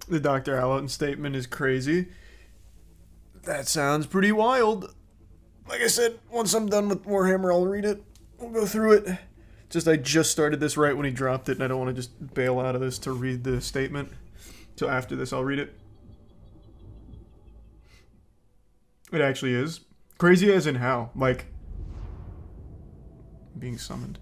The Dr. Allen statement is crazy. That sounds pretty wild. Like I said, once I'm done with Warhammer, I'll read it. We'll go through it. I just started this right when he dropped it, and I don't want to just bail out of this to read the statement. So after this, I'll read it. It actually is. Crazy as in how? Like, being summoned.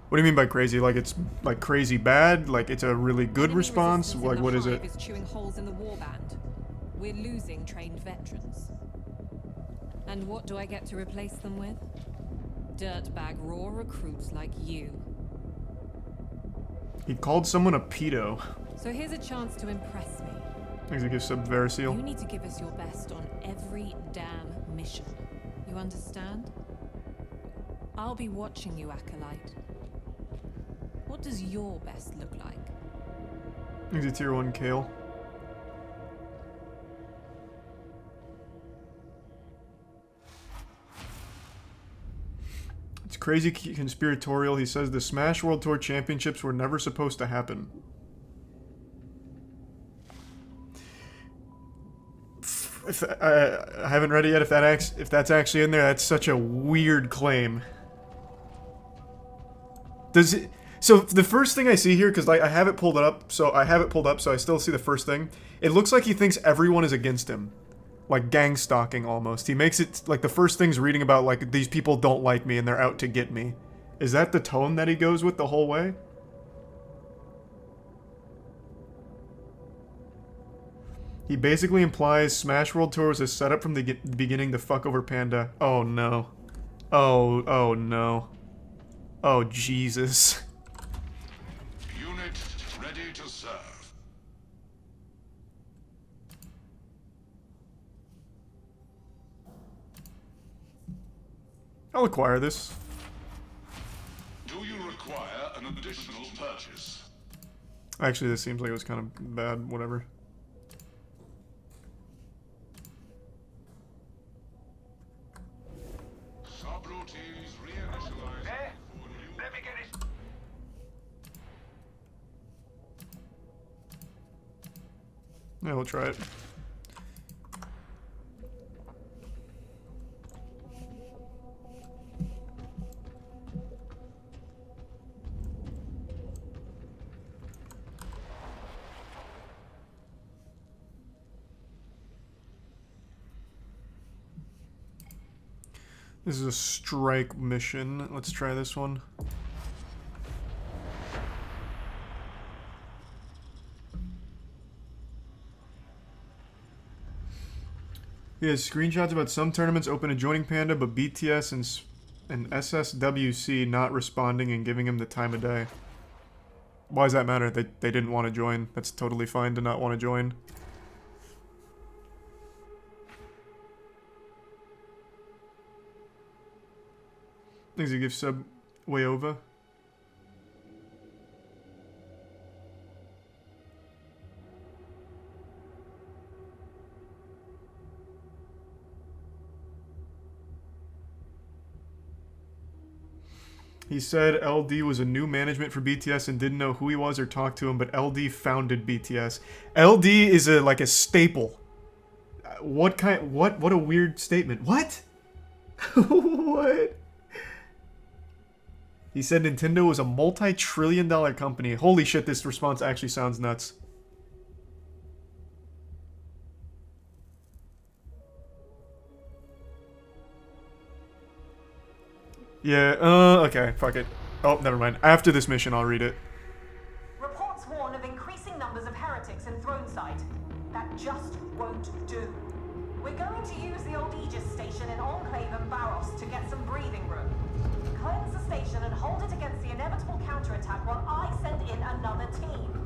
What do you mean by crazy? Like it's like crazy bad? Like it's a really good response? Like what is it? Is chewing holes in the warband. We're losing trained veterans. And what do I get to replace them with? Dirtbag raw recruits like you. He called someone a pedo. So here's a chance to impress me. Executive Subversial. You need to give us your best on every damn mission. You understand? I'll be watching you, Acolyte. What does your best look like? He's a tier 1 Kale. It's crazy conspiratorial. He says the Smash World Tour Championships were never supposed to happen. I haven't read it yet. If that's actually in there, that's such a weird claim. Does it? So the first thing I see here, because like I have it pulled up, so I still see the first thing. It looks like he thinks everyone is against him, like gang stalking almost. He makes it like the first thing's reading about like these people don't like me and they're out to get me. Is that the tone that he goes with the whole way? He basically implies Smash World Tour was a setup from the beginning to fuck over Panda. Oh no. Oh no. Oh Jesus. Unit ready to serve. I'll acquire this. Do you require an additional purchase? Actually, this seems like it was kind of bad. Whatever. Subroutines reinitialized. Let me get it. Yeah, we'll try it. This is a strike mission. Let's try this one. He has screenshots about some tournaments open to joining Panda, but BTS and SSWC not responding and giving him the time of day. Why does that matter? They didn't want to join. That's totally fine to not want to join. Thanks you give sub way over. He said LD was a new management for BTS and didn't know who he was or talk to him, but LD founded BTS. LD is like a staple. What a weird statement. What? What? He said Nintendo was a multi-trillion-dollar company. Holy shit, this response actually sounds nuts. Yeah, okay, fuck it. Oh, never mind. After this mission, I'll read it. Reports warn of increasing numbers of heretics in Throneside. That just won't do. We're going to use the old Aegis station in Enclave and Barros to get some breathing room. Cleanse the station and hold it against the inevitable counterattack while I send in another team.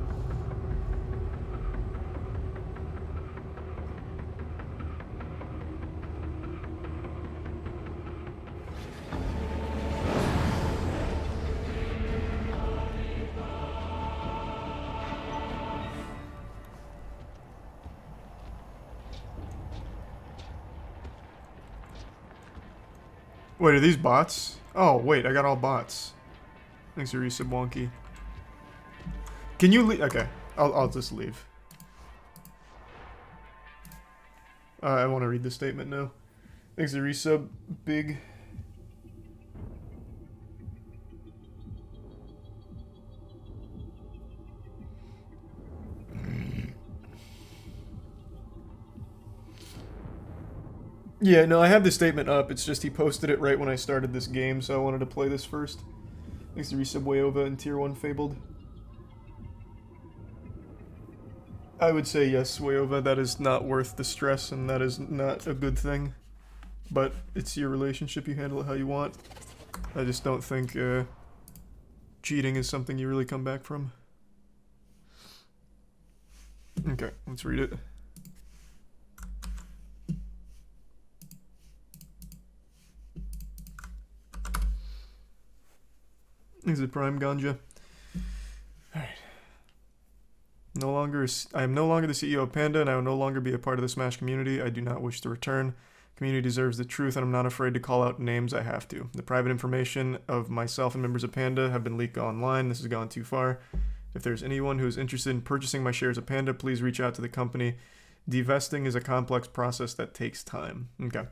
Wait, are these bots? Oh, wait, I got all bots. Thanks for resub wonky. Can you leave? Okay, I'll just leave. I want to read the statement now. Thanks to resub, big. Yeah, no, I have the statement up. It's just he posted it right when I started this game, so I wanted to play this first. Thanks to resub Wayova and Tier 1 Fabled. I would say yes, Wayova, that is not worth the stress, and that is not a good thing. But it's your relationship, you handle it how you want. I just don't think cheating is something you really come back from. Okay, let's read it. Is it Prime Ganja? Alright. I am no longer the CEO of Panda, and I will no longer be a part of the Smash community. I do not wish to return. Community deserves the truth, and I'm not afraid to call out names I have to. The private information of myself and members of Panda have been leaked online. This has gone too far. If there's anyone who is interested in purchasing my shares of Panda, please reach out to the company. Divesting is a complex process that takes time. Okay.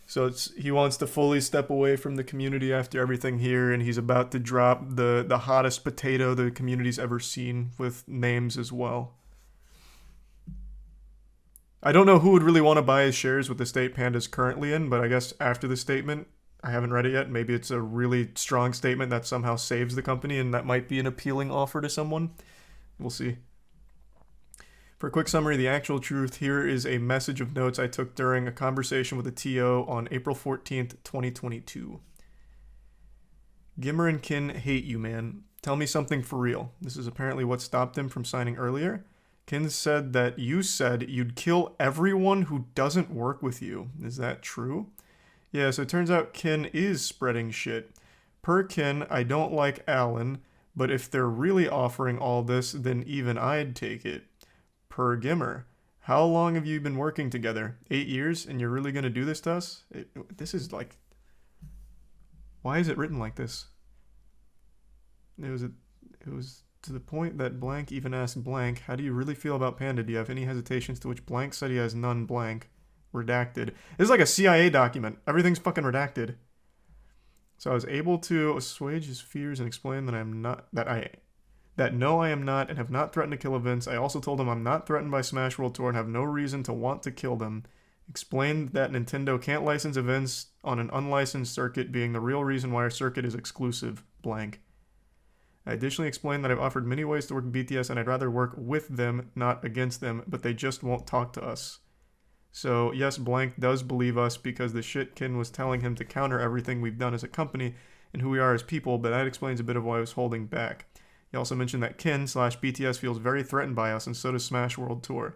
So he wants to fully step away from the community after everything here, and he's about to drop the hottest potato the community's ever seen with names as well. I don't know who would really want to buy his shares with the state Panda's currently in, but I guess after the statement, I haven't read it yet. Maybe it's a really strong statement that somehow saves the company, and that might be an appealing offer to someone. We'll see. For a quick summary, the actual truth, here is a message of notes I took during a conversation with a TO on April 14th, 2022. Gimmer and Kin hate you, man. Tell me something for real. This is apparently what stopped them from signing earlier. Kin said that you said you'd kill everyone who doesn't work with you. Is that true? Yeah, so it turns out Kin is spreading shit. Per Kin, I don't like Alan, but if they're really offering all this, then even I'd take it. Per Gimmer, how long have you been working together? 8 years, and you're really going to do this to us? This is like... Why is it written like this? It was to the point that blank even asked blank, how do you really feel about Panda? Do you have any hesitations? To which blank said he has none, blank. Redacted. This is like a CIA document. Everything's fucking redacted. So I was able to assuage his fears and explain that I am not, and have not threatened to kill events. I also told him I'm not threatened by Smash World Tour and have no reason to want to kill them. Explained that Nintendo can't license events on an unlicensed circuit, being the real reason why our circuit is exclusive, blank. I additionally explained that I've offered many ways to work with BTS and I'd rather work with them, not against them, but they just won't talk to us. So yes, blank does believe us because the shit Kin was telling him to counter everything we've done as a company and who we are as people, but that explains a bit of why I was holding back. He also mentioned that Kin/BTS feels very threatened by us, and so does Smash World Tour.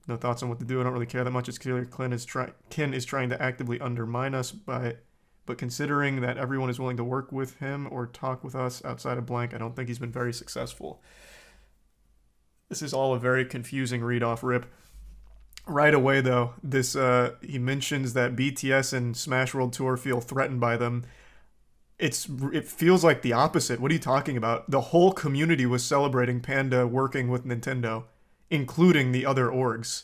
No thoughts on what to do. I don't really care that much. It's clear Kin is trying to actively undermine us, but considering that everyone is willing to work with him or talk with us outside of blank, I don't think he's been very successful. This is all a very confusing read-off rip. Right away, though, he mentions that BTS and Smash World Tour feel threatened by them. It feels like the opposite. What are you talking about? The whole community was celebrating Panda working with Nintendo, including the other orgs.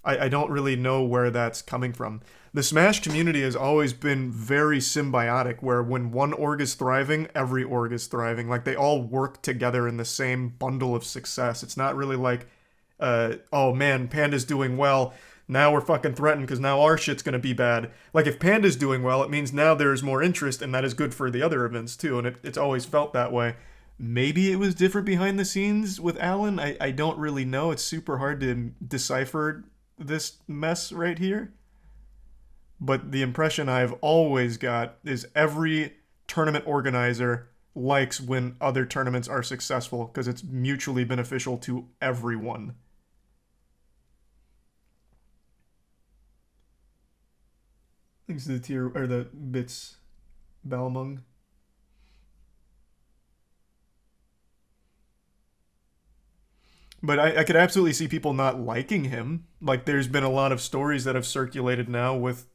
I don't really know where that's coming from. The Smash community has always been very symbiotic, where when one org is thriving, every org is thriving. Like, they all work together in the same bundle of success. It's not really like, oh man, Panda's doing well, now we're fucking threatened because now our shit's gonna be bad. Like, if Panda's doing well, it means now there's more interest, and that is good for the other events too, and it's always felt that way. Maybe it was different behind the scenes with Alan. I don't really know. It's super hard to decipher this mess right here. But the impression I've always got is every tournament organizer likes when other tournaments are successful because it's mutually beneficial to everyone. Thanks to the tier or the bits Balmung. But I could absolutely see people not liking him. Like, there's been a lot of stories that have circulated now with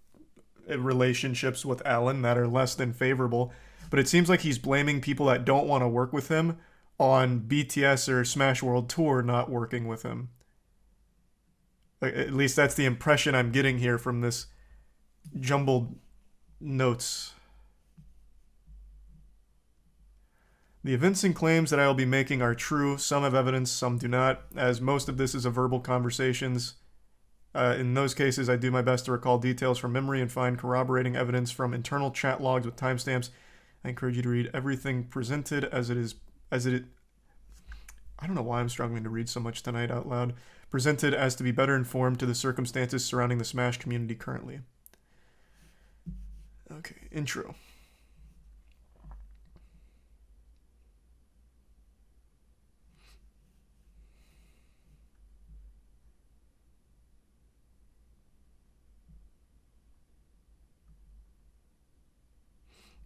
relationships with Alan that are less than favorable. But it seems like he's blaming people that don't want to work with him on BTS or Smash World Tour not working with him. At least that's the impression I'm getting here from this jumbled notes. The events and claims that I will be making are true. Some have evidence, some do not, as most of this is a verbal conversations. In those cases, I do my best to recall details from memory and find corroborating evidence from internal chat logs with timestamps. I encourage you to read everything presented as it is. I don't know why I'm struggling to read so much tonight out loud. Presented as to be better informed to the circumstances surrounding the Smash community currently. Okay, intro.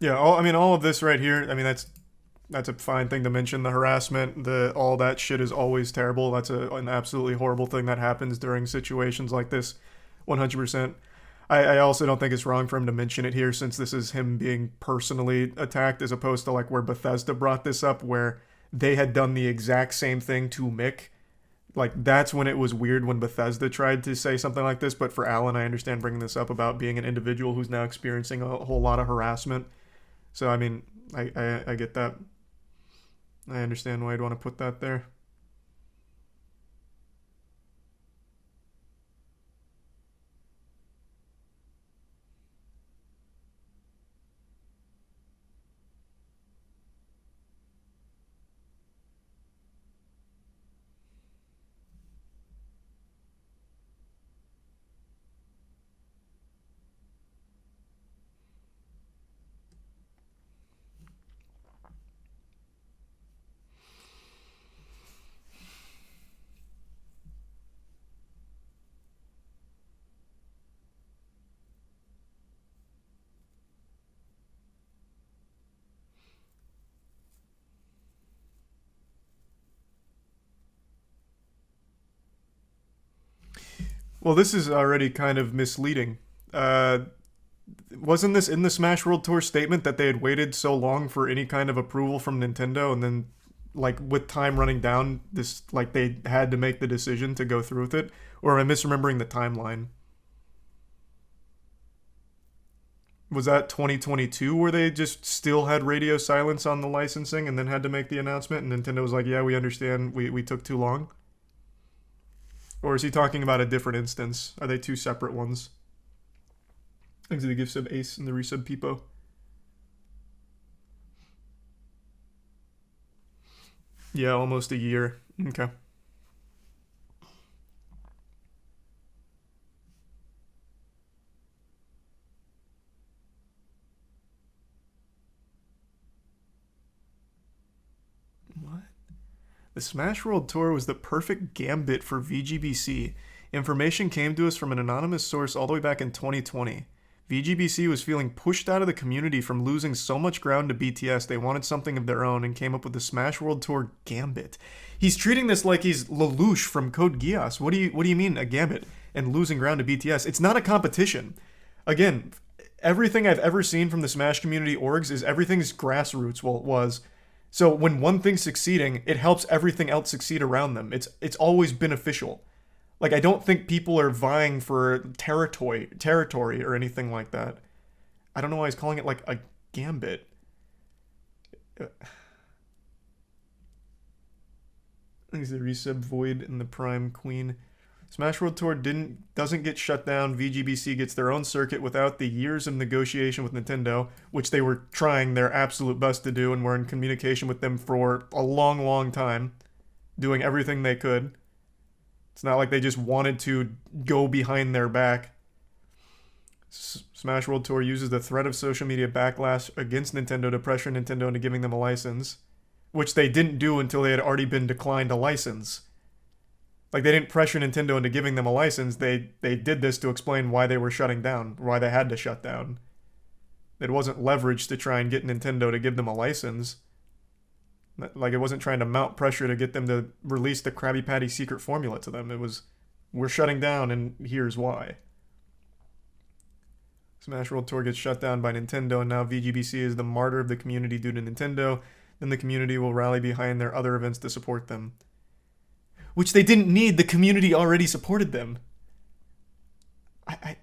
Yeah, all of this right here, I mean, that's a fine thing to mention. The harassment, all that shit is always terrible. That's an absolutely horrible thing that happens during situations like this, 100%. I also don't think it's wrong for him to mention it here, since this is him being personally attacked, as opposed to like where Bethesda brought this up, where they had done the exact same thing to Mick. Like, that's when it was weird when Bethesda tried to say something like this. But for Alan, I understand bringing this up about being an individual who's now experiencing a whole lot of harassment. So, I mean, I get that. I understand why I'd want to put that there. Well, this is already kind of misleading. Wasn't this in the Smash World Tour statement that they had waited so long for any kind of approval from Nintendo, and then, like, with time running down, this, like, they had to make the decision to go through with it? Or am I misremembering the timeline? Was that 2022 where they just still had radio silence on the licensing and then had to make the announcement, and Nintendo was like, yeah, we understand, we took too long? Or is he talking about a different instance? Are they two separate ones? Thanks to the gift sub Ace and the resub Peepo. Yeah, almost a year. Okay. What? The Smash World Tour was the perfect gambit for VGBC. Information came to us from an anonymous source all the way back in 2020. VGBC was feeling pushed out of the community from losing so much ground to BTS, they wanted something of their own and came up with the Smash World Tour Gambit. He's treating this like he's Lelouch from Code Geass. What do you mean, a Gambit and losing ground to BTS? It's not a competition. Again, everything I've ever seen from the Smash community orgs is everything's grassroots, well, it was. So when one thing's succeeding, it helps everything else succeed around them. It's always beneficial. Like, I don't think people are vying for territory or anything like that. I don't know why he's calling it, like, a gambit. He's the resub Void and the Prime Queen. Smash World Tour doesn't get shut down. VGBC gets their own circuit without the years of negotiation with Nintendo, which they were trying their absolute best to do and were in communication with them for a long, long time, doing everything they could. It's not like they just wanted to go behind their back. Smash World Tour uses the threat of social media backlash against Nintendo to pressure Nintendo into giving them a license, which they didn't do until they had already been declined a license. Like, they didn't pressure Nintendo into giving them a license. They did this to explain why they were shutting down, why they had to shut down. It wasn't leverage to try and get Nintendo to give them a license. Like, it wasn't trying to mount pressure to get them to release the Krabby Patty secret formula to them. It was, we're shutting down and here's why. Smash World Tour gets shut down by Nintendo, and now VGBC is the martyr of the community due to Nintendo. Then the community will rally behind their other events to support them. Which they didn't need, the community already supported them.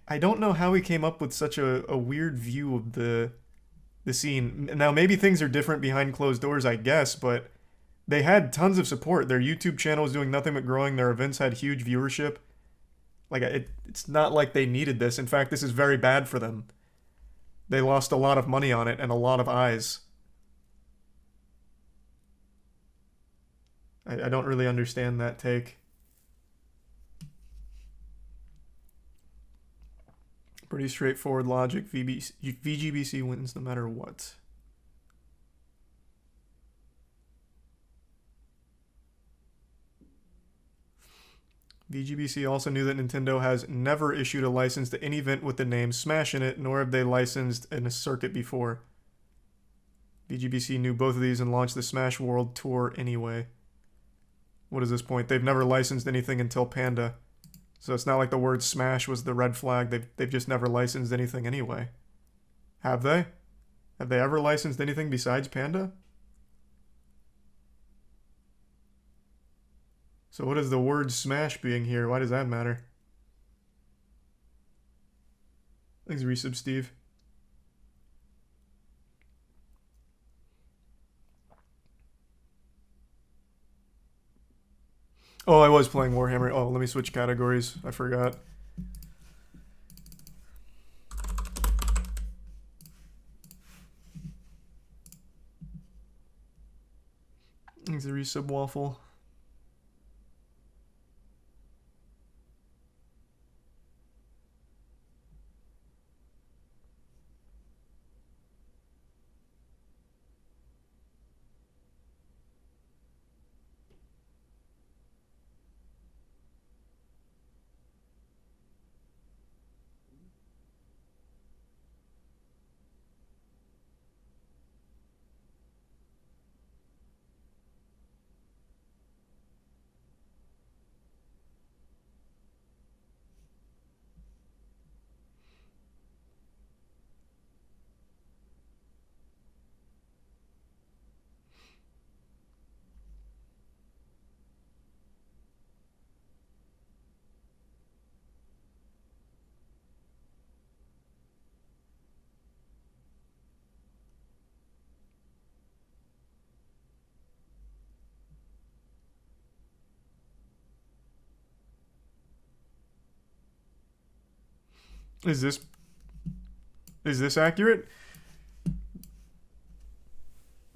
I don't know how he came up with such a weird view of the scene. Now, maybe things are different behind closed doors, I guess, but they had tons of support. Their YouTube channel was doing nothing but growing. Their events had huge viewership. Like, it's not like they needed this. In fact, this is very bad for them. They lost a lot of money on it and a lot of eyes. I don't really understand that take. Pretty straightforward logic. VGBC wins no matter what. VGBC also knew that Nintendo has never issued a license to any event with the name Smash in it, nor have they licensed in a circuit before. VGBC knew both of these and launched the Smash World Tour anyway. What is this point? They've never licensed anything until Panda. So it's not like the word Smash was the red flag. They've just never licensed anything anyway. Have they? Have they ever licensed anything besides Panda? So what is the word Smash being here? Why does that matter? Thanks, Resub Steve. Oh, I was playing Warhammer. Oh, let me switch categories. I forgot. Thanks, Resub Waffle. Is this accurate?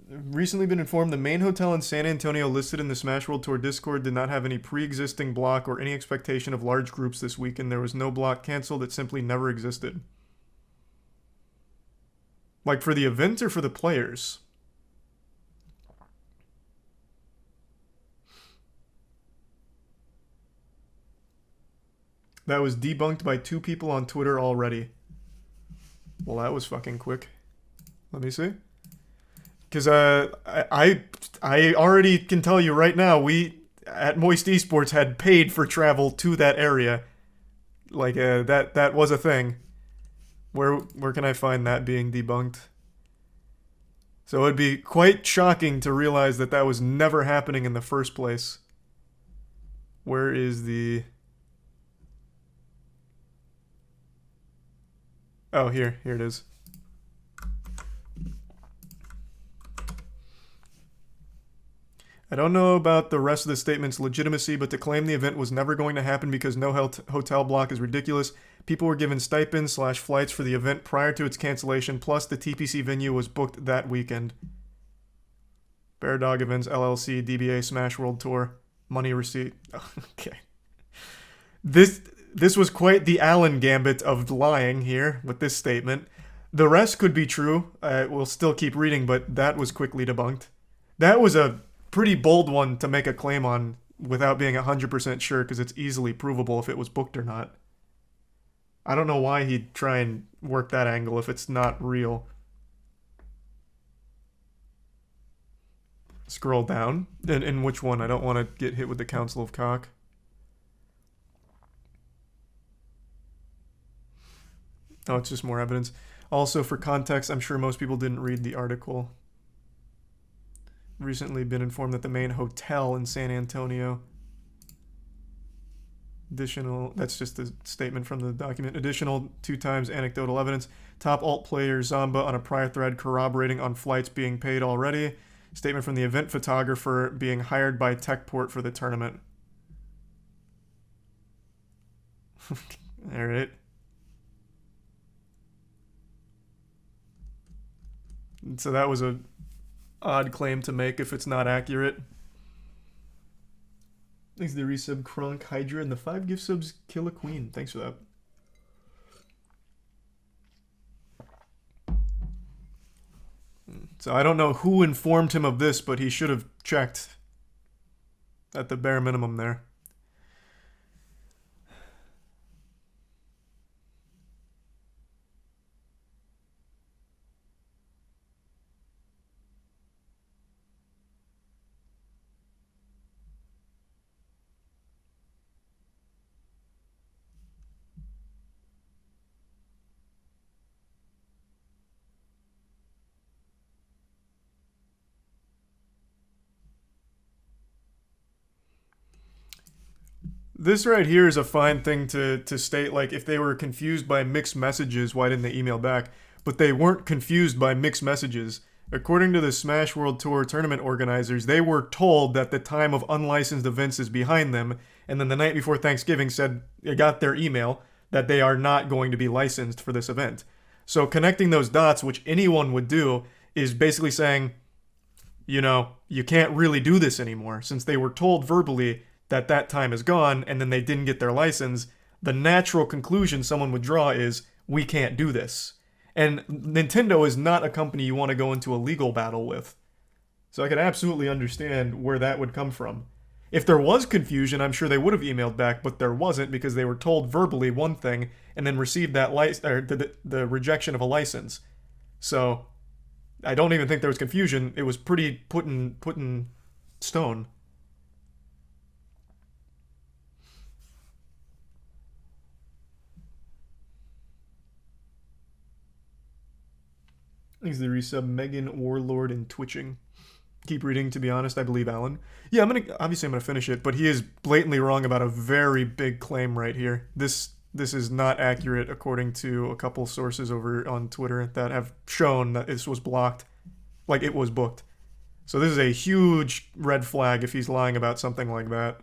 Recently been informed the main hotel in San Antonio listed in the Smash World Tour Discord did not have any pre-existing block or any expectation of large groups this weekend. There was no block canceled. It simply never existed. Like for the event or for the players? That was debunked by 2 people on Twitter already. Well, that was fucking quick. Let me see. Because I already can tell you right now, we at Moist Esports had paid for travel to that area. Like that was a thing. Where can I find that being debunked? So it'd be quite shocking to realize that was never happening in the first place. Where is the... Oh, here it is. I don't know about the rest of the statement's legitimacy, but to claim the event was never going to happen because no hotel block is ridiculous. People were given stipends / flights for the event prior to its cancellation, plus the TPC venue was booked that weekend. Bear Dog Events, LLC, DBA Smash World Tour. Money receipt. Okay. This was quite the Allen gambit of lying here with this statement. The rest could be true. We'll still keep reading, but that was quickly debunked. That was a pretty bold one to make a claim on without being 100% sure because it's easily provable if it was booked or not. I don't know why he'd try and work that angle if it's not real. Scroll down. In which one? I don't want to get hit with the Council of Cock. Oh, it's just more evidence. Also, for context, I'm sure most people didn't read the article. Recently been informed that the main hotel in San Antonio Additional, that's just a statement from the document. Additional 2 times anecdotal evidence. Top alt player Zamba on a prior thread corroborating on flights being paid already. Statement from the event photographer being hired by Techport for the tournament. Alright. So that was a odd claim to make if it's not accurate. Thanks to the resub Kronk Hydra and the 5 gift subs Kill a Queen. Thanks for that. So I don't know who informed him of this, but he should have checked at the bare minimum there. This right here is a fine thing to state, like, if they were confused by mixed messages, why didn't they email back? But they weren't confused by mixed messages. According to the Smash World Tour tournament organizers, they were told that the time of unlicensed events is behind them, and then the night before Thanksgiving said they got their email that they are not going to be licensed for this event. So connecting those dots, which anyone would do, is basically saying, you know, you can't really do this anymore, since they were told verbally that time is gone, and then they didn't get their license. The natural conclusion someone would draw is, we can't do this. And Nintendo is not a company you want to go into a legal battle with. So I can absolutely understand where that would come from. If there was confusion, I'm sure they would have emailed back, but there wasn't because they were told verbally one thing and then received that the rejection of a license. So I don't even think there was confusion. It was pretty put in stone. Thanks to the resub Megan Warlord and Twitching. Keep reading, to be honest, I believe Alan. Yeah, I'm gonna finish it, but he is blatantly wrong about a very big claim right here. This is not accurate according to a couple sources over on Twitter that have shown that this was blocked. Like, it was booked. So this is a huge red flag if he's lying about something like that.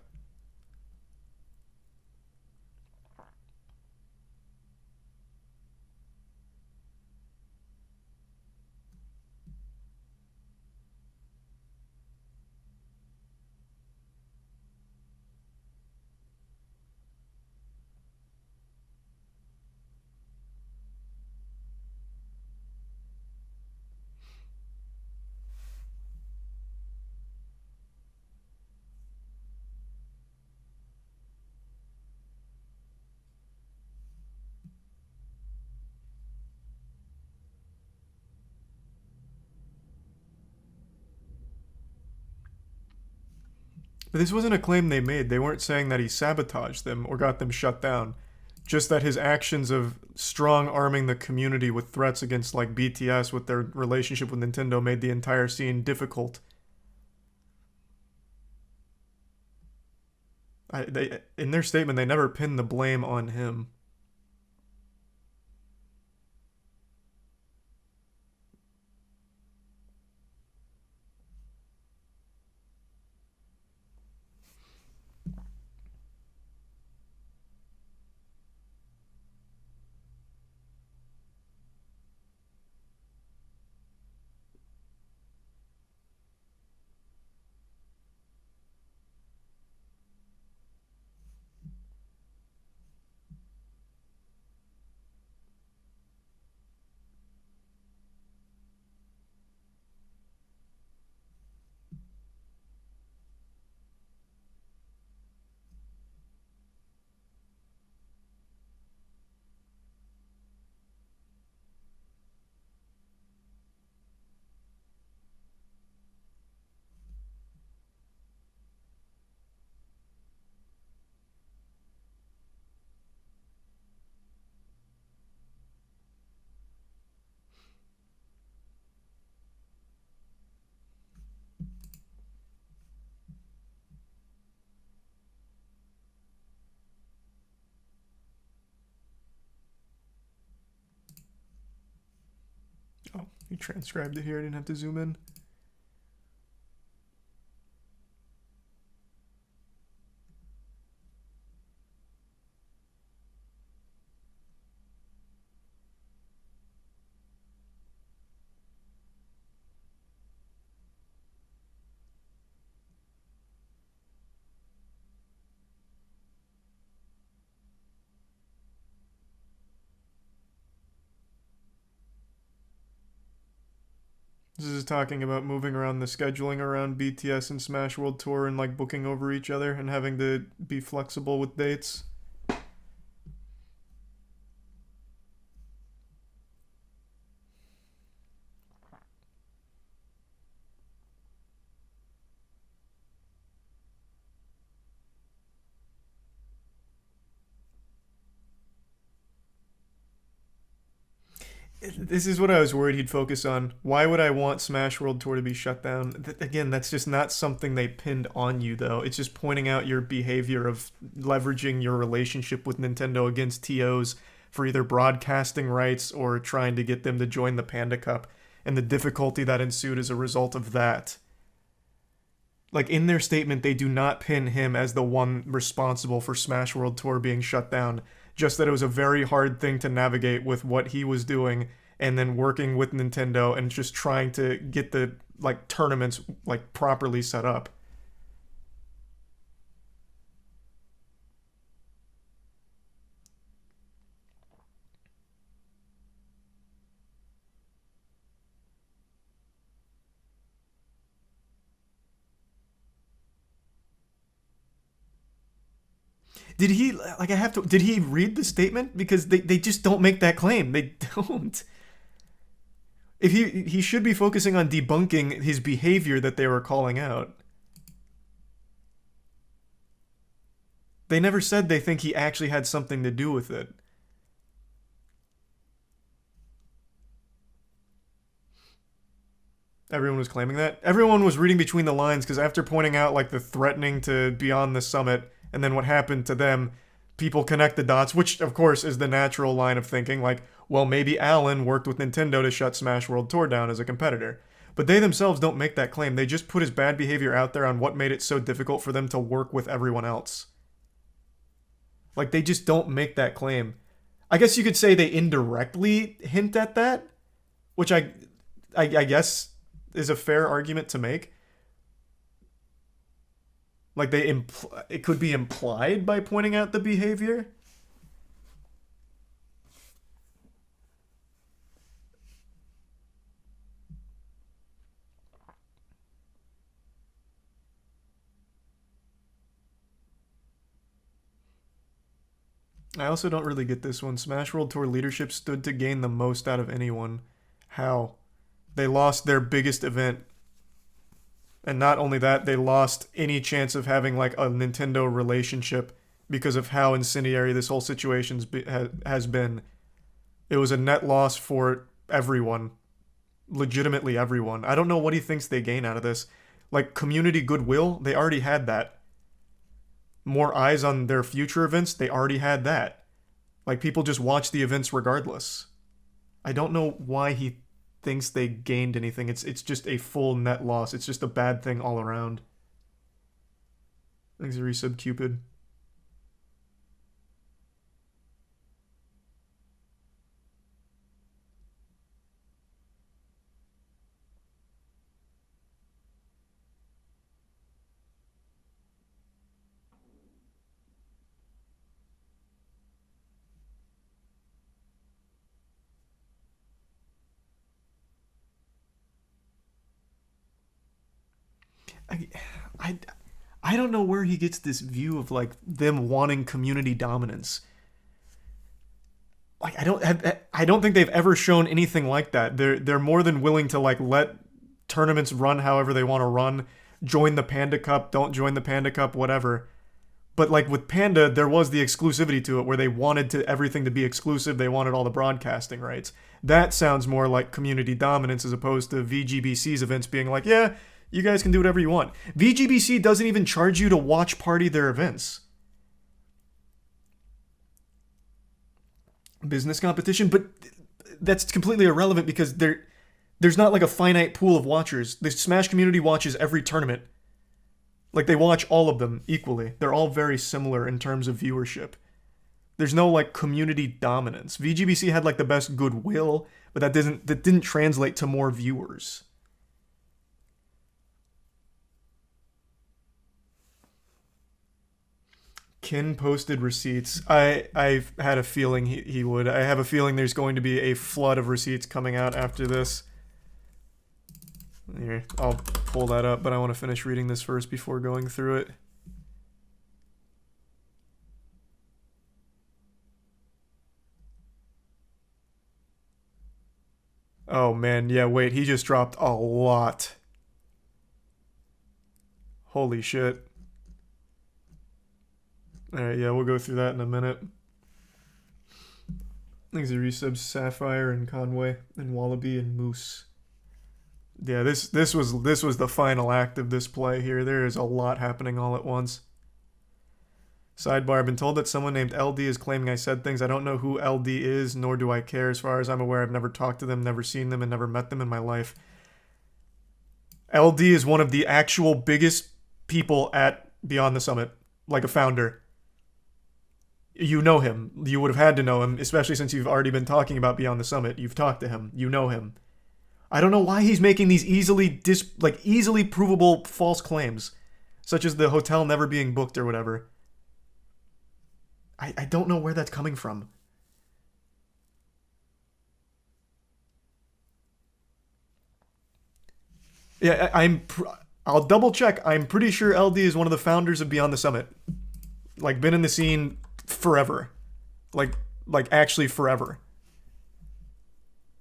But this wasn't a claim they made. They weren't saying that he sabotaged them or got them shut down. Just that his actions of strong arming the community with threats against, like, BTS with their relationship with Nintendo made the entire scene difficult. In their statement, they never pinned the blame on him. Oh, he transcribed it here. I didn't have to zoom in. This is talking about moving around the scheduling around BTS and Smash World Tour and like booking over each other and having to be flexible with dates. This is what I was worried he'd focus on. Why would I want Smash World Tour to be shut down? Again, that's just not something they pinned on you, though. It's just pointing out your behavior of leveraging your relationship with Nintendo against TOs for either broadcasting rights or trying to get them to join the Panda Cup, and the difficulty that ensued as a result of that. Like, in their statement, they do not pin him as the one responsible for Smash World Tour being shut down. Just that it was a very hard thing to navigate with what he was doing and then working with Nintendo and just trying to get the like tournaments like properly set up. Did he, like, did he read the statement? Because they just don't make that claim. They don't. If he should be focusing on debunking his behavior that they were calling out. They never said they think he actually had something to do with it. Everyone was claiming that. Everyone was reading between the lines because after pointing out like the threatening to be on the summit and then what happened to them, people connect the dots, which of course is the natural line of thinking, like, well, maybe Alan worked with Nintendo to shut Smash World Tour down as a competitor. But they themselves don't make that claim. They just put his bad behavior out there on what made it so difficult for them to work with everyone else. Like, they just don't make that claim. I guess you could say they indirectly hint at that, which I guess is a fair argument to make. Like, it could be implied by pointing out the behavior. I also don't really get this one. Smash World Tour leadership stood to gain the most out of anyone. How? They lost their biggest event. And not only that, they lost any chance of having like a Nintendo relationship because of how incendiary this whole situation has been. It was a net loss for everyone. Legitimately everyone. I don't know what he thinks they gain out of this. Like, community goodwill, they already had that. More eyes on their future events, they already had that. Like, people just watch the events regardless. I don't know why he thinks they gained anything. It's just a full net loss. It's just a bad thing all around. Thanks, Resub Cupid. I don't know where he gets this view of like them wanting community dominance. Like, I don't think they've ever shown anything like that. They're more than willing to like let tournaments run however they want to run, join the Panda Cup, don't join the Panda Cup, whatever. But like with Panda, there was the exclusivity to it where they wanted everything to be exclusive. They wanted all the broadcasting rights. That sounds more like community dominance as opposed to VGBC's events being like, yeah, you guys can do whatever you want. VGBC doesn't even charge you to watch party their events. Business competition, but that's completely irrelevant because There's not like a finite pool of watchers. The Smash community watches every tournament. Like, they watch all of them equally. They're all very similar in terms of viewership. There's no, like, community dominance. VGBC had, like, the best goodwill, but that didn't translate to more viewers. Kin posted receipts. I've had a feeling he would. I have a feeling there's going to be a flood of receipts coming out after this. Here, I'll pull that up, but I want to finish reading this first before going through it. Oh man, yeah, wait, he just dropped a lot. Holy shit. Alright, yeah, we'll go through that in a minute. Thanks to resubs Sapphire and Conway and Wallaby and Moose. Yeah, this was the final act of this play here. There is a lot happening all at once. Sidebar, I've been told that someone named LD is claiming I said things. I don't know who LD is, nor do I care. As far as I'm aware, I've never talked to them, never seen them, and never met them in my life. LD is one of the actual biggest people at Beyond the Summit, like a founder. You know him. You would have had to know him, especially since you've already been talking about Beyond the Summit. You've talked to him. You know him. I don't know why he's making these easily provable false claims, such as the hotel never being booked or whatever. I don't know where that's coming from. Yeah, I'll double check. I'm pretty sure LD is one of the founders of Beyond the Summit. Like, been in the scene forever. Like actually forever.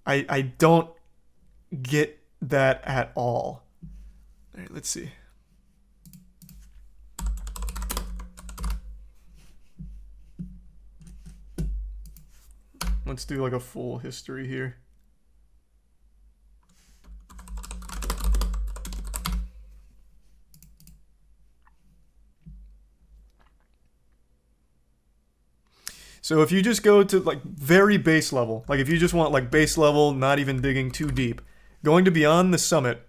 I don't get that at all. All right, let's see. Let's do like a full history here. So if you just go to like very base level, like if you just want like base level, not even digging too deep, going to Beyond the Summit,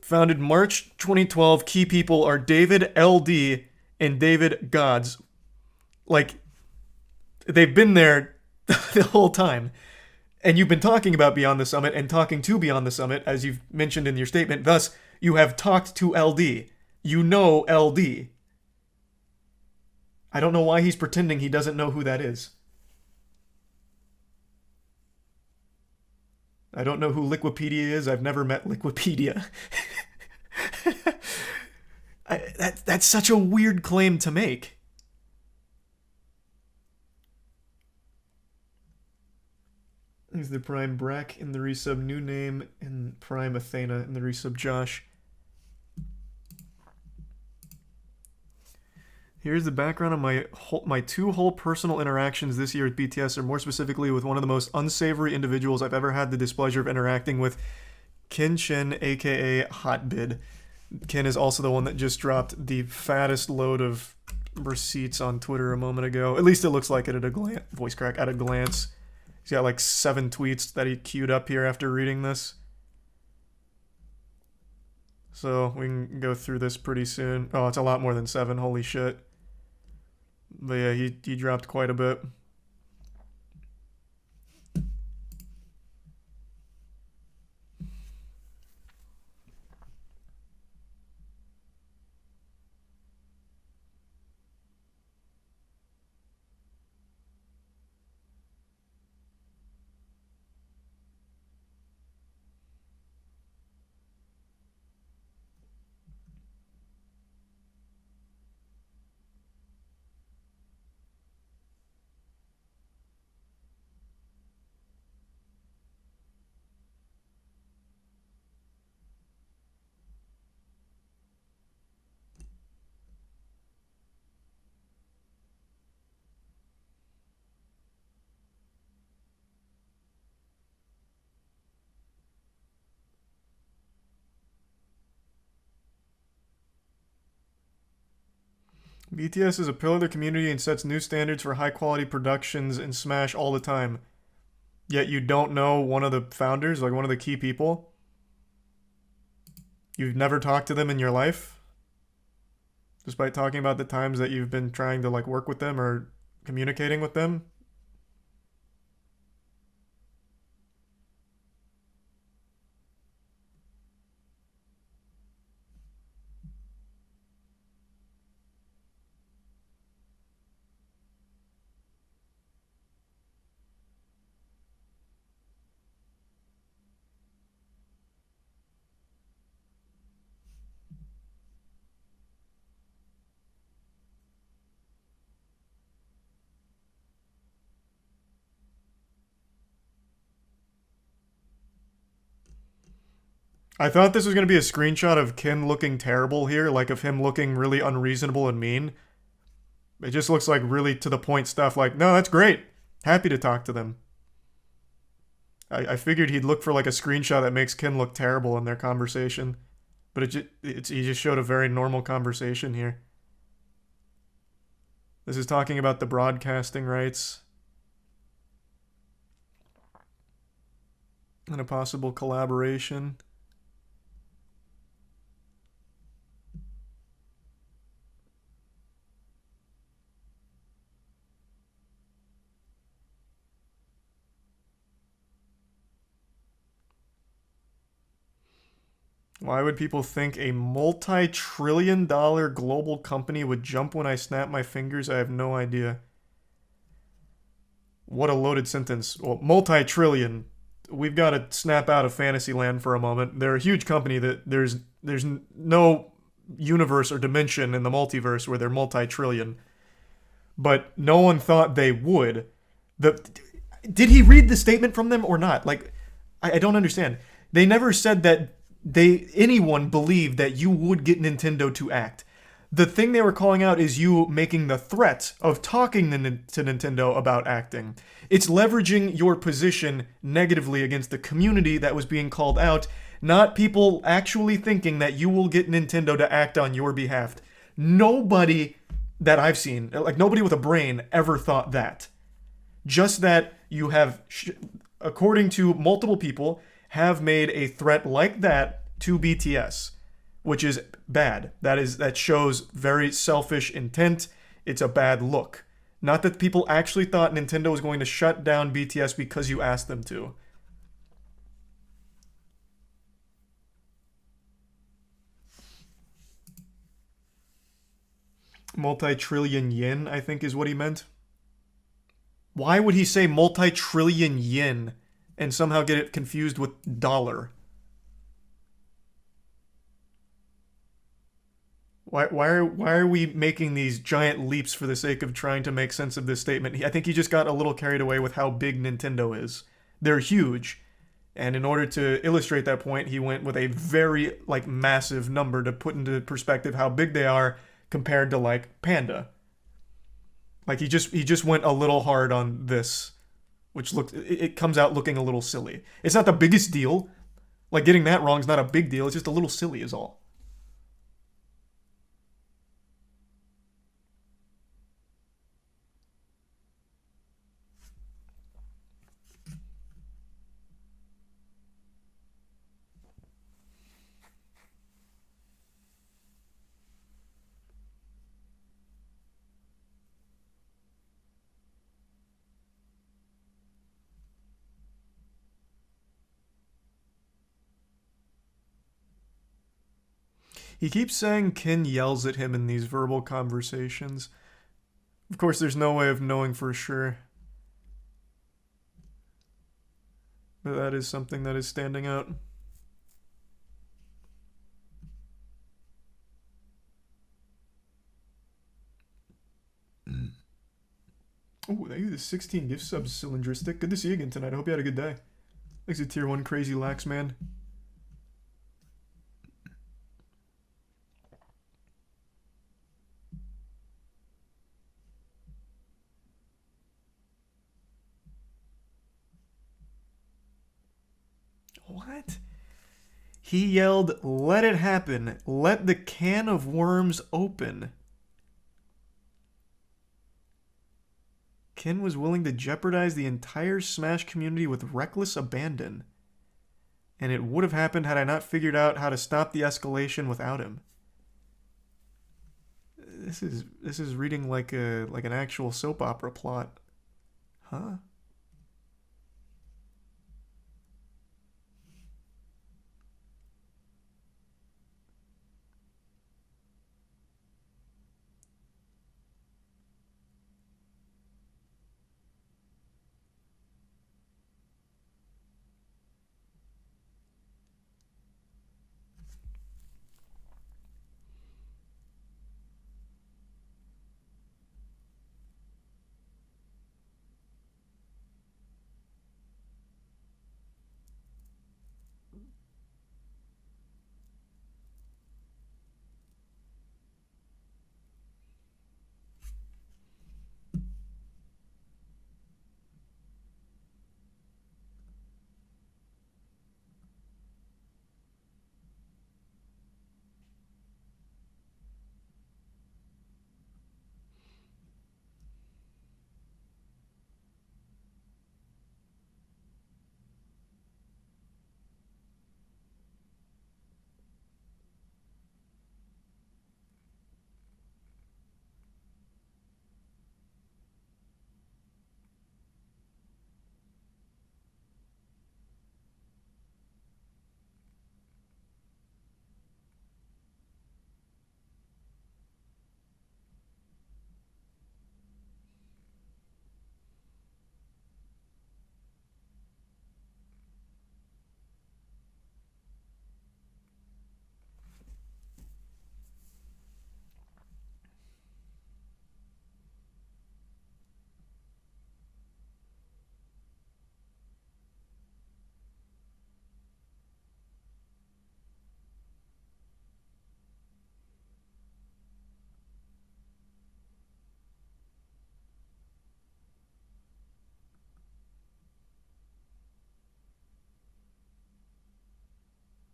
founded March 2012, key people are David LD and David Gods. Like, they've been there the whole time. And you've been talking about Beyond the Summit and talking to Beyond the Summit, as you've mentioned in your statement. Thus, you have talked to LD. You know LD. I don't know why he's pretending he doesn't know who that is. I don't know who Liquipedia is. I've never met Liquipedia. That's such a weird claim to make. There's the Prime Brack in the resub new name and Prime Athena in the resub Josh. Here's the background of my two whole personal interactions this year with BTS, or more specifically with one of the most unsavory individuals I've ever had the displeasure of interacting with, Kin Chen, aka Hotbid. Kin is also the one that just dropped the fattest load of receipts on Twitter a moment ago. At least it looks like it at a glance. Voice crack at a glance. He's got like 7 tweets that he queued up here after reading this. So we can go through this pretty soon. Oh, it's a lot more than 7. Holy shit. But yeah, he dropped quite a bit. BTS is a pillar of the community and sets new standards for high quality productions in Smash all the time. Yet you don't know one of the founders, like one of the key people. You've never talked to them in your life, despite talking about the times that you've been trying to like work with them or communicating with them. I thought this was going to be a screenshot of Ken looking terrible here, like of him looking really unreasonable and mean. It just looks like really to the point stuff like, no, that's great. Happy to talk to them. I figured he'd look for like a screenshot that makes Ken look terrible in their conversation. But he just showed a very normal conversation here. This is talking about the broadcasting rights. And a possible collaboration. Why would people think a multi-trillion-dollar global company would jump when I snap my fingers? I have no idea. What a loaded sentence. Well, multi-trillion. We've got to snap out of Fantasyland for a moment. They're a huge company that there's no universe or dimension in the multiverse where they're multi-trillion. But no one thought they would. Did he read the statement from them or not? Like, I don't understand. They never said that anyone believed that you would get Nintendo to act. The thing they were calling out is you making the threat of talking to Nintendo about acting. It's leveraging your position negatively against the community that was being called out, not people actually thinking that you will get Nintendo to act on your behalf. Nobody that I've seen, like nobody with a brain, ever thought that. Just that you have, according to multiple people, have made a threat like that to BTS, which is bad. That shows very selfish intent. It's a bad look. Not that people actually thought Nintendo was going to shut down BTS because you asked them to. Multi-trillion yen, I think is what he meant. Why would he say multi-trillion yen and somehow get it confused with dollar? Why are we making these giant leaps for the sake of trying to make sense of this statement? I think he just got a little carried away with how big Nintendo is. They're huge. And in order to illustrate that point, he went with a very, like, massive number to put into perspective how big they are compared to, like, Panda. Like, he just went a little hard on this, which it comes out looking a little silly. It's not the biggest deal. Like, getting that wrong is not a big deal. It's just a little silly is all. He keeps saying Ken yells at him in these verbal conversations. Of course, there's no way of knowing for sure. But that is something that is standing out. Oh, thank you, the 16 gift subs, Cylindristic. Good to see you again tonight. I hope you had a good day. Thanks to Tier 1 Crazy Lax Man. What? He yelled, "Let it happen. Let the can of worms open." Kin was willing to jeopardize the entire Smash community with reckless abandon. And it would have happened had I not figured out how to stop the escalation without him. This is reading like an actual soap opera plot. Huh?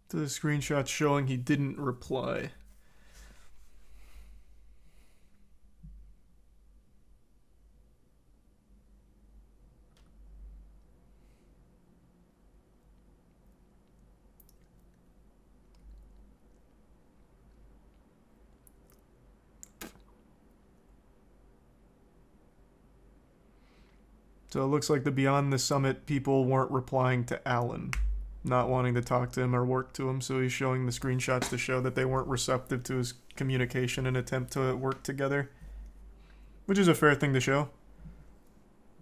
To the screenshot showing he didn't reply. So it looks like the Beyond the Summit people weren't replying to Alan, not wanting to talk to him or work to him, so he's showing the screenshots to show that they weren't receptive to his communication and attempt to work together. Which is a fair thing to show.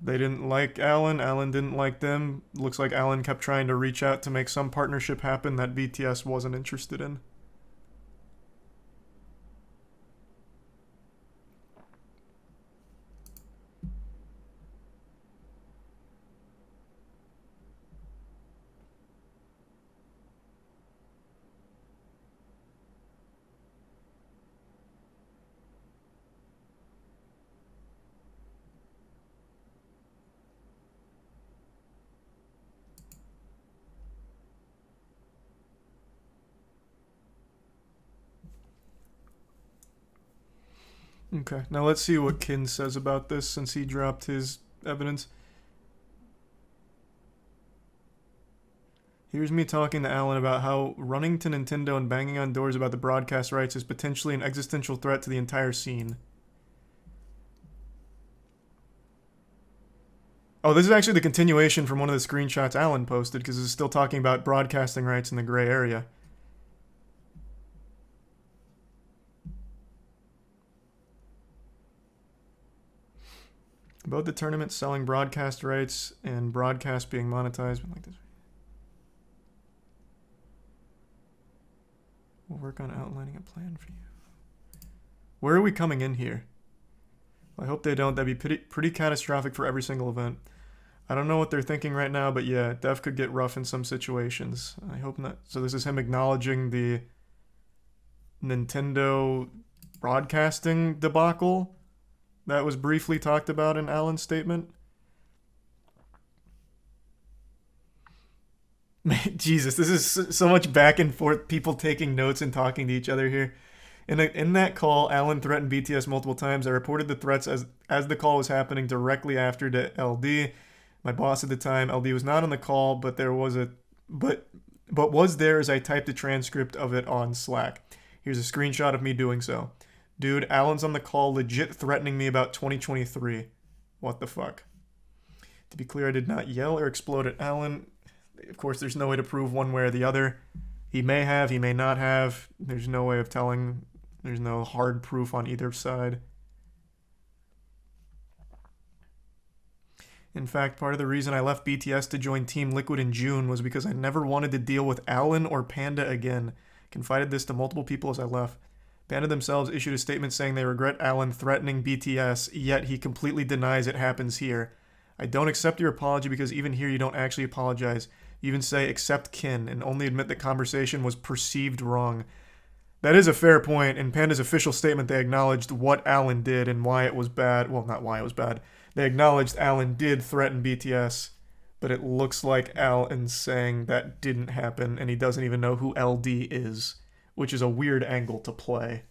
They didn't like Alan, Alan didn't like them. Looks like Alan kept trying to reach out to make some partnership happen that BTS wasn't interested in. Okay, now let's see what Kin says about this since he dropped his evidence. Here's me talking to Alan about how running to Nintendo and banging on doors about the broadcast rights is potentially an existential threat to the entire scene. Oh, this is actually the continuation from one of the screenshots Alan posted, because it's still talking about broadcasting rights in the gray area. About the tournament selling broadcast rights and broadcast being monetized. Like this. We'll work on outlining a plan for you. Where are we coming in here? I hope they don't. That'd be pretty catastrophic for every single event. I don't know what they're thinking right now, but yeah, Dev could get rough in some situations. I hope not. So this is him acknowledging the Nintendo broadcasting debacle that was briefly talked about in Alan's statement. Jesus, this is so much back and forth, people taking notes and talking to each other here. In that call, Alan threatened BTS multiple times. I reported the threats as the call was happening directly after to LD. My boss at the time, LD was not on the call, but was there as I typed a transcript of it on Slack. Here's a screenshot of me doing so. Dude, Alan's on the call legit threatening me about 2023. What the fuck? To be clear, I did not yell or explode at Alan. Of course, there's no way to prove one way or the other. He may have, he may not have. There's no way of telling. There's no hard proof on either side. In fact, part of the reason I left BTS to join Team Liquid in June was because I never wanted to deal with Alan or Panda again. Confided this to multiple people as I left. Panda themselves issued a statement saying they regret Alan threatening BTS, yet he completely denies it happens here. I don't accept your apology because even here you don't actually apologize. You even say accept kin and only admit the conversation was perceived wrong. That is a fair point. In Panda's official statement, they acknowledged what Alan did and why it was bad. Well, not why it was bad. They acknowledged Alan did threaten BTS, but it looks like Alan's saying that didn't happen and he doesn't even know who LD is, which is a weird angle to play.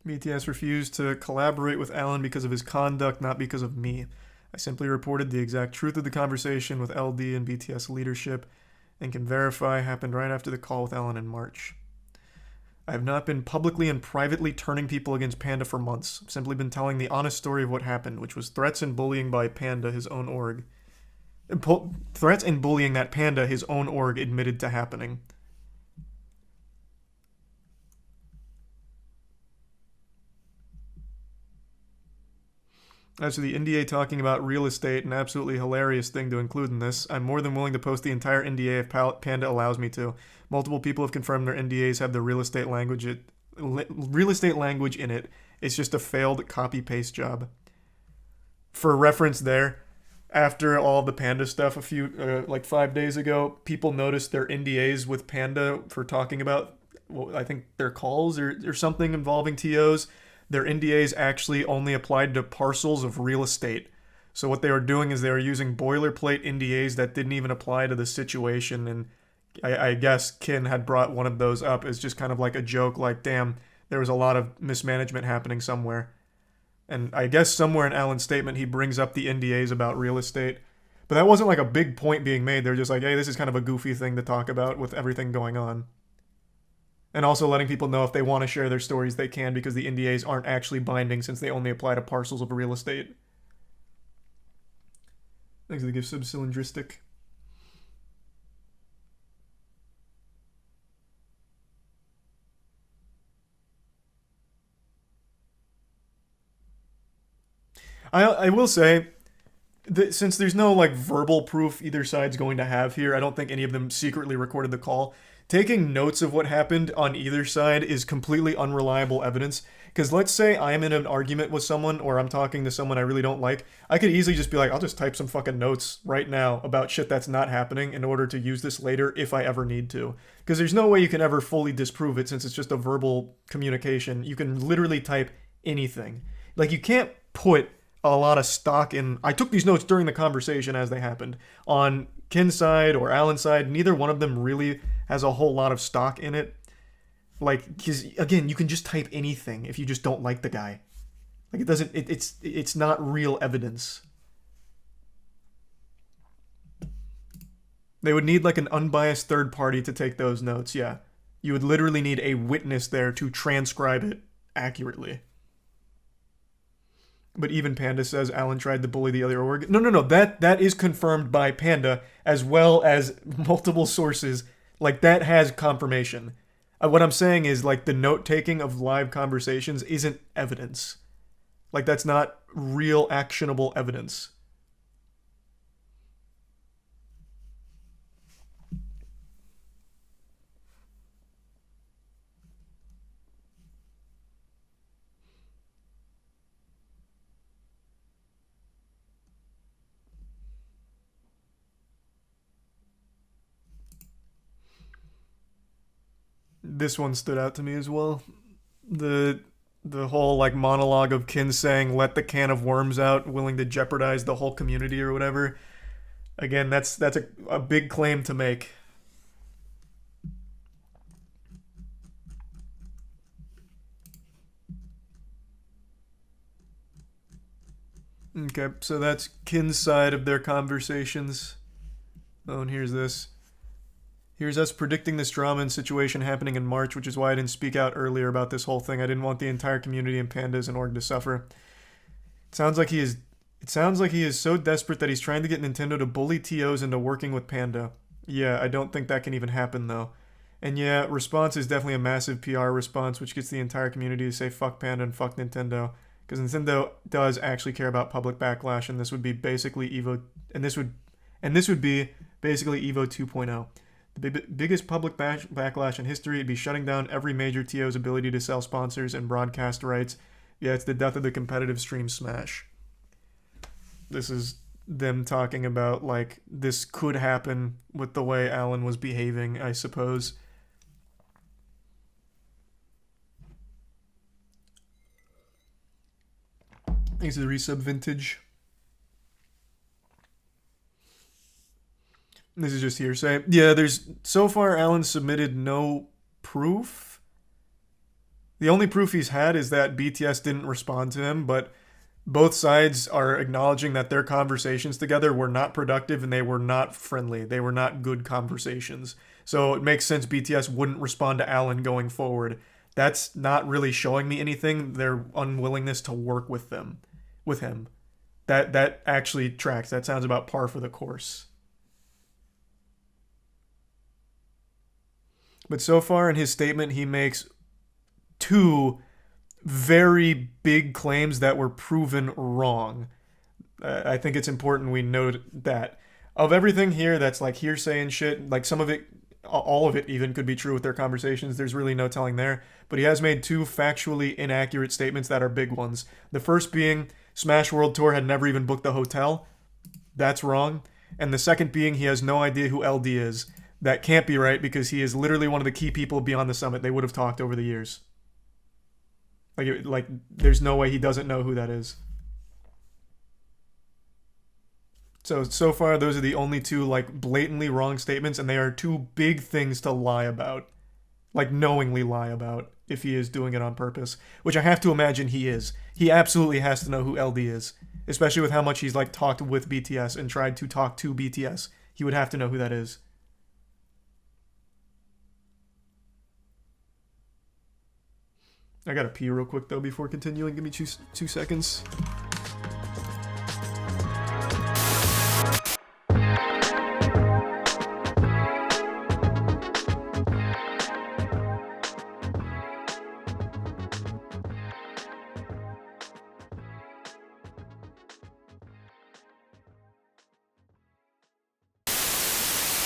BTS refused to collaborate with Alan because of his conduct, not because of me. I simply reported the exact truth of the conversation with LD and BTS leadership and can verify happened right after the call with Alan in March. I have not been publicly and privately turning people against Panda for months. I've simply been telling the honest story of what happened, which was threats and bullying by Panda, his own org. Threats and bullying that Panda, his own org, admitted to happening. As for the NDA talking about real estate, an absolutely hilarious thing to include in this, I'm more than willing to post the entire NDA if Panda allows me to. Multiple people have confirmed their NDAs have the real estate language in it. It's just a failed copy-paste job. For reference there, after all the Panda stuff like 5 days ago, people noticed their NDAs with Panda for talking about, well, I think their calls or something involving TOs. Their NDAs actually only applied to parcels of real estate. So what they were doing is they were using boilerplate NDAs that didn't even apply to the situation. And I guess Kin had brought one of those up as just kind of like a joke, like, damn, there was a lot of mismanagement happening somewhere. And I guess somewhere in Alan's statement, he brings up the NDAs about real estate. But that wasn't like a big point being made. They're just like, hey, this is kind of a goofy thing to talk about with everything going on. And also letting people know if they want to share their stories, they can, because the NDAs aren't actually binding since they only apply to parcels of real estate. Thanks for the gift sub, Cylindristic. I will say that since there's no like verbal proof either side's going to have here, I don't think any of them secretly recorded the call. Taking notes of what happened on either side is completely unreliable evidence. Because let's say I'm in an argument with someone or I'm talking to someone I really don't like. I could easily just be like, I'll just type some fucking notes right now about shit that's not happening in order to use this later if I ever need to. Because there's no way you can ever fully disprove it since it's just a verbal communication. You can literally type anything. Like, you can't put a lot of stock in, I took these notes during the conversation as they happened. On Kin's side or Alan's side, neither one of them really has a whole lot of stock in it. Like, because again, you can just type anything if you just don't like the guy. Like, it doesn't, it's not real evidence. They would need like an unbiased third party to take those notes, yeah. You would literally need a witness there to transcribe it accurately. But even Panda says Alan tried to bully the other org. No. That is confirmed by Panda as well as multiple sources. Like, that has confirmation. What I'm saying is, like, the note-taking of live conversations isn't evidence. Like, that's not real actionable evidence. This one stood out to me as well. The whole like monologue of Kin saying, let the can of worms out, willing to jeopardize the whole community or whatever. Again, that's a big claim to make. Okay, so that's Kin's side of their conversations. Oh, and here's this. Here's us predicting this drama and situation happening in March, which is why I didn't speak out earlier about this whole thing. I didn't want the entire community and pandas and org to suffer. It sounds like he is so desperate that he's trying to get Nintendo to bully TOs into working with Panda. Yeah, I don't think that can even happen though. And yeah, response is definitely a massive PR response, which gets the entire community to say fuck Panda and fuck Nintendo. Because Nintendo does actually care about public backlash, and this would be basically Evo, and this would be basically Evo 2.0. The biggest public backlash in history would be shutting down every major TO's ability to sell sponsors and broadcast rights. Yeah, it's the death of the competitive stream smash. This is them talking about, like, this could happen with the way Alan was behaving, I suppose. Thanks to the resub vintage. This is just hearsay. Yeah, so far Alan submitted no proof. The only proof he's had is that BTS didn't respond to him, but both sides are acknowledging that their conversations together were not productive and they were not friendly. They were not good conversations. So it makes sense BTS wouldn't respond to Alan going forward. That's not really showing me anything, their unwillingness to work with him. That actually tracks. That sounds about par for the course. But so far in his statement, he makes two very big claims that were proven wrong. I think it's important we note that. Of everything here that's like hearsay and shit, like some of it, all of it even could be true with their conversations. There's really no telling there. But he has made two factually inaccurate statements that are big ones. The first being Smash World Tour had never even booked the hotel. That's wrong. And the second being he has no idea who LD is. That can't be right because he is literally one of the key people beyond the summit. They would have talked over the years. Like there's no way he doesn't know who that is. So far, those are the only two, like, blatantly wrong statements, and they are two big things to lie about. Like, knowingly lie about, if he is doing it on purpose. Which I have to imagine he is. He absolutely has to know who LD is. Especially with how much he's, like, talked with BTS and tried to talk to BTS. He would have to know who that is. I gotta pee real quick, though, before continuing. Give me two seconds.